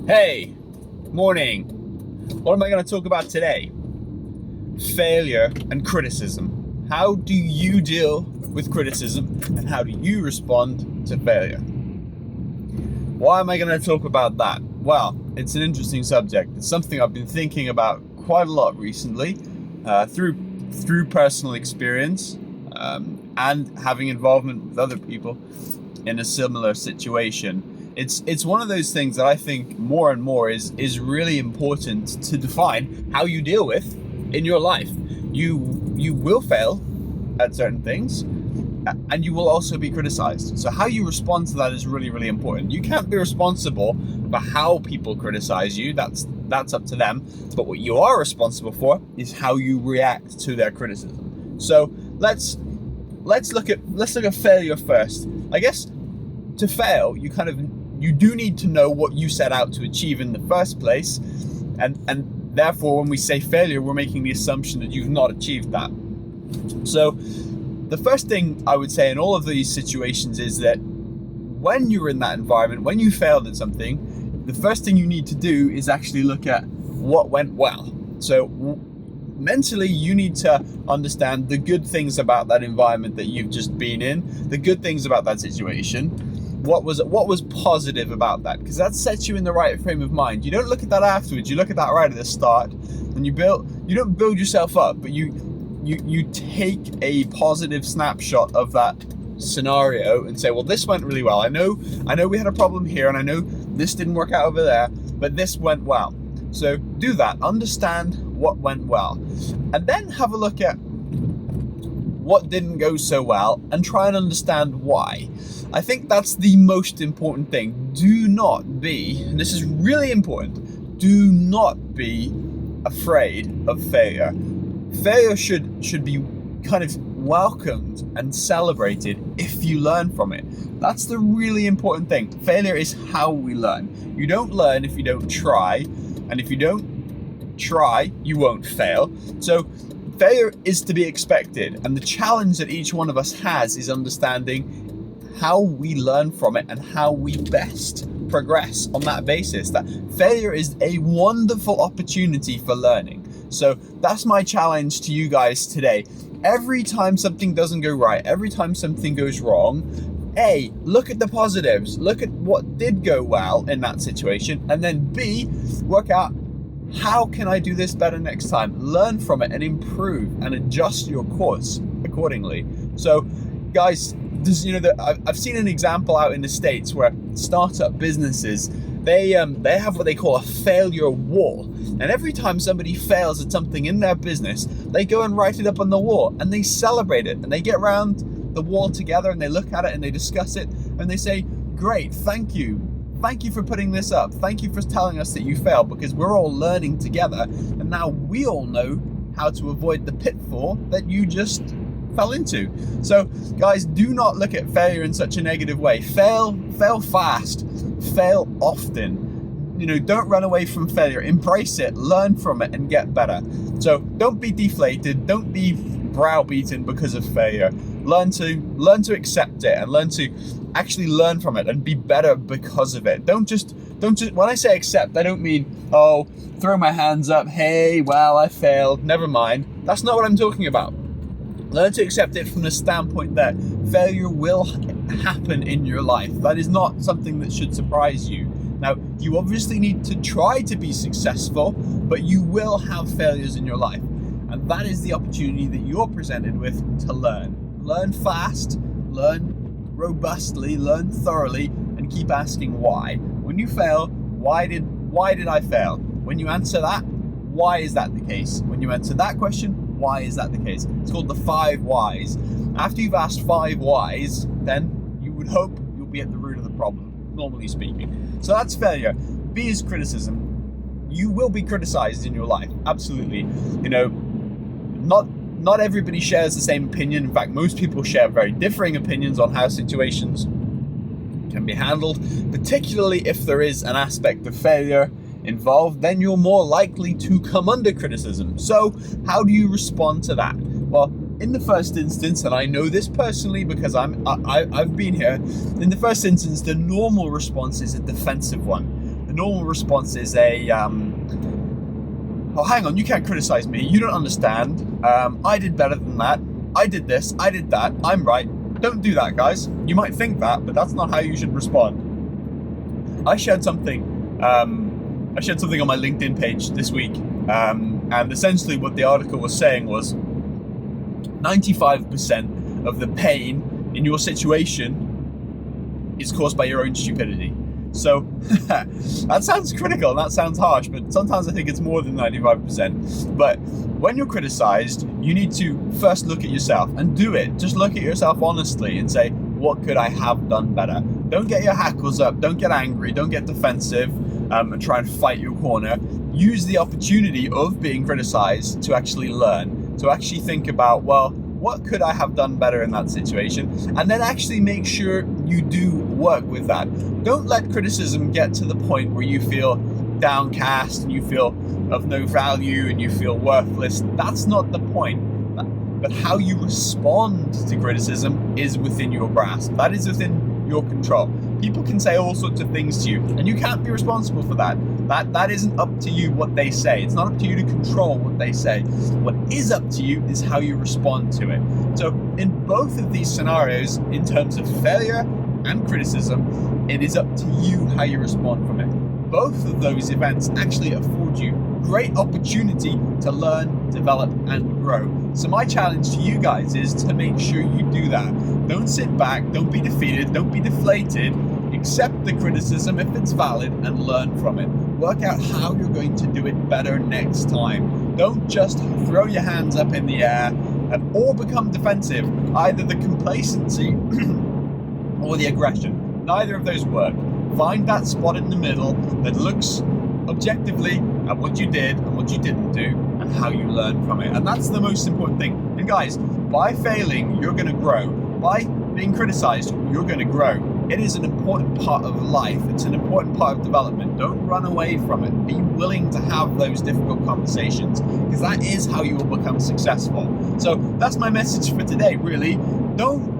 Hey, morning. What am I going to talk about today? Failure and criticism. How do you deal with criticism and how do you respond to failure? Why am I going to talk about that? Well, it's an interesting subject. It's something I've been thinking about quite a lot recently through personal experience and having involvement with other people in a similar situation. It's one of those things that I think more and more is really important to define how you deal with in your life. You will fail at certain things, and you will also be criticized. So how you respond to that is really, really important. You can't be responsible for how people criticize you. That's up to them. But what you are responsible for is how you react to their criticism. So let's look at failure first. I guess to fail, you do need to know what you set out to achieve in the first place, and therefore when we say failure, we're making the assumption that you've not achieved that. So the first thing I would say in all of these situations is that when you're in that environment, when you failed at something, the first thing you need to do is actually look at what went well. So mentally, you need to understand the good things about that environment that you've just been in, the good things about that situation. What was positive about that? Because that sets you in the right frame of mind. You don't look at that afterwards. You look at that right at the start, and you don't build yourself up, but you take a positive snapshot of that scenario and say, well, this went really well. I know we had a problem here, and I know this didn't work out over there, but this went well. So do that. Understand what went well, and then have a look at what didn't go so well and try and understand why. I think that's the most important thing. Do not be, and this is really important, do not be afraid of failure. Failure should be kind of welcomed and celebrated if you learn from it. That's the really important thing. Failure is how we learn. You don't learn if you don't try, and if you don't try, you won't fail. So failure is to be expected, and the challenge that each one of us has is understanding how we learn from it and how we best progress on that basis. That failure is a wonderful opportunity for learning. So that's my challenge to you guys today. Every time something doesn't go right, every time something goes wrong, A, look at the positives, look at what did go well in that situation, and then B, work out how can I do this better next time? Learn from it and improve and adjust your course accordingly. So guys, I've seen an example out in the States where startup businesses, they have what they call a failure wall. And every time somebody fails at something in their business, they go and write it up on the wall and they celebrate it, and they get around the wall together and they look at it and they discuss it and they say, great, thank you for putting this up. Thank you for telling us that you failed, because we're all learning together, and now we all know how to avoid the pitfall that you just fell into. So guys, do not look at failure in such a negative way. Fail fast, fail often. Don't run away from failure. Embrace it, learn from it, and get better. So don't be deflated, don't be browbeaten because of failure. Learn to accept it and learn to actually learn from it and be better because of it. Don't just when I say accept, I don't mean, oh, throw my hands up, hey, well, I failed, never mind. That's not what I'm talking about. Learn to accept it from the standpoint that failure will happen in your life. That is not something that should surprise you. Now, you obviously need to try to be successful, but you will have failures in your life. And that is the opportunity that you're presented with to learn. Learn fast, learn robustly, learn thoroughly, and keep asking why. When you fail, why did I fail? When you answer that, why is that the case? When you answer that question, why is that the case? It's called the 5 whys. After you've asked 5 whys, then you would hope you'll be at the root of the problem, normally speaking. So that's failure. B is criticism. You will be criticized in your life, absolutely. Not everybody shares the same opinion. In fact, most people share very differing opinions on how situations can be handled, particularly if there is an aspect of failure involved. Then you're more likely to come under criticism. So how do you respond to that? Well, in the first instance, and I know this personally because I've been here, in the first instance, the normal response is a defensive one. The normal response is oh, hang on, you can't criticize me. You don't understand. I did better than that. I did this. I did that. I'm right. Don't do that, guys. You might think that, but that's not how you should respond. I shared something on my LinkedIn page this week, and essentially what the article was saying was 95% of the pain in your situation is caused by your own stupidity. So that sounds critical and that sounds harsh, but sometimes I think it's more than 95%. But when you're criticized, you need to first look at yourself and do it. Just look at yourself honestly and say, what could I have done better? Don't get your hackles up, don't get angry, don't get defensive, and try and fight your corner. Use the opportunity of being criticized to actually learn, to actually think about, well, what could I have done better in that situation? And then actually make sure you do work with that. Don't let criticism get to the point where you feel downcast and you feel of no value and you feel worthless. That's not the point. But how you respond to criticism is within your grasp. That is within your control. People can say all sorts of things to you, and you can't be responsible for that. That isn't up to you what they say. It's not up to you to control what they say. What is up to you is how you respond to it. So in both of these scenarios, in terms of failure and criticism, it is up to you how you respond from it. Both of those events actually afford you great opportunity to learn, develop, and grow. So my challenge to you guys is to make sure you do that. Don't sit back, don't be defeated, don't be deflated. Accept the criticism if it's valid and learn from it. Work out how you're going to do it better next time. Don't just throw your hands up in the air or become defensive, either the complacency or the aggression. Neither of those work. Find that spot in the middle that looks objectively at what you did and what you didn't do and how you learn from it. And that's the most important thing. And guys, by failing, you're going to grow. By being criticized, you're going to grow. It is an important part of life. It's an important part of development. Don't run away from it. Be willing to have those difficult conversations, because that is how you will become successful. So that's my message for today, really. Don't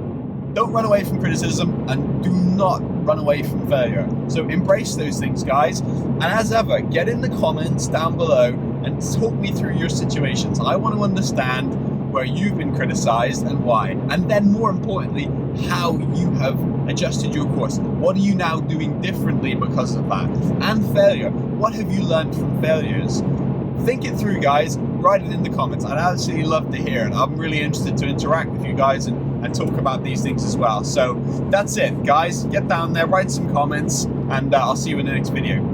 run away from criticism, and do not run away from failure. So embrace those things, guys. And as ever, get in the comments down below and talk me through your situations. I want to understand where you've been criticized and why. And then more importantly, how you have adjusted your course. What are you now doing differently because of that? And failure. What have you learned from failures? Think it through, guys. Write it in the comments. I'd absolutely love to hear it. I'm really interested to interact with you guys and talk about these things as well. So that's it, guys. Get down there, write some comments, and I'll see you in the next video.